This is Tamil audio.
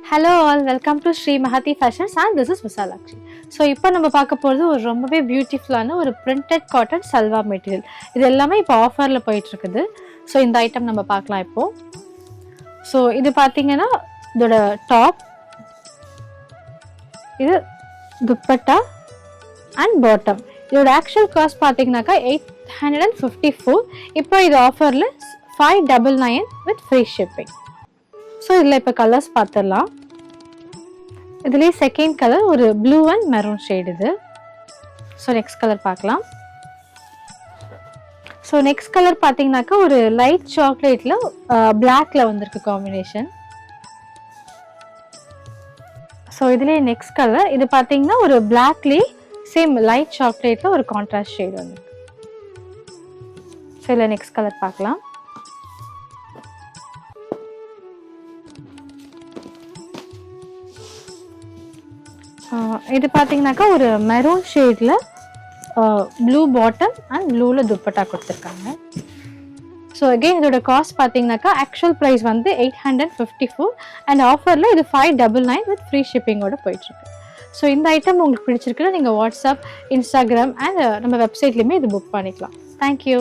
Hello all, welcome to Sri Mahathi fashions and this is Visalakshi. So இப்போ நம்ம பார்க்க போகிறது ஒரு ரொம்பவே பியூட்டிஃபுல்லான ஒரு பிரிண்டட் காட்டன் சல்வார் மெட்டீரியல். இது எல்லாமே இப்போ ஆஃபரில் போயிட்டுருக்குது. ஸோ இந்த ஐட்டம் நம்ம பார்க்கலாம் இப்போது. ஸோ இது பார்த்தீங்கன்னா இதோட டாப், இது துப்பட்டா அண்ட் பாட்டம். இதோட ஆக்சுவல் காஸ்ட் பார்த்தீங்கன்னாக்கா 854. இப்போ இது ஆஃபரில் 599 வித் ஃப்ரீ ஷிப்பிங். ஸோ இதில் இப்போ கலர்ஸ் பார்த்துடலாம். இதுலேயே செகண்ட் கலர் ஒரு ப்ளூ அண்ட் மெரூன் ஷேட் இது. ஸோ நெக்ஸ்ட் கலர் பார்க்கலாம். ஸோ நெக்ஸ்ட் கலர் பார்த்தீங்கன்னாக்கா ஒரு லைட் சாக்லேட்டில் பிளாக்ல வந்திருக்கு காம்பினேஷன். ஸோ இதுலேயே நெக்ஸ்ட் கலர் இது பார்த்தீங்கன்னா ஒரு பிளாக்லேயே சேம் லைட் சாக்லேட்டில் ஒரு கான்ட்ராஸ்ட் ஷேட் வந்திருக்கு. ஸோ இதில் நெக்ஸ்ட் கலர் பார்க்கலாம். இது பார்த்தீங்கன்னாக்கா ஒரு மெரூன் ஷேடில் ப்ளூ பாட்டம் அண்ட் ப்ளூவில் துப்பட்டா கொடுத்துருக்காங்க. ஸோ அகெயின் இதோட காஸ்ட் பார்த்தீங்கன்னாக்கா ஆக்சுவல் ப்ரைஸ் வந்து 854 அண்ட் ஆஃபரில் இது 599 வித் ஃப்ரீ ஷிப்பிங்கோட போயிட்டுருக்கு. ஸோ இந்த ஐட்டம் உங்களுக்கு பிடிச்சிருக்குன்னா நீங்கள் வாட்ஸ்அப், இன்ஸ்டாகிராம் அண்ட் நம்ம வெப்சைட்லேயுமே இது புக் பண்ணிக்கலாம். தேங்க்யூ.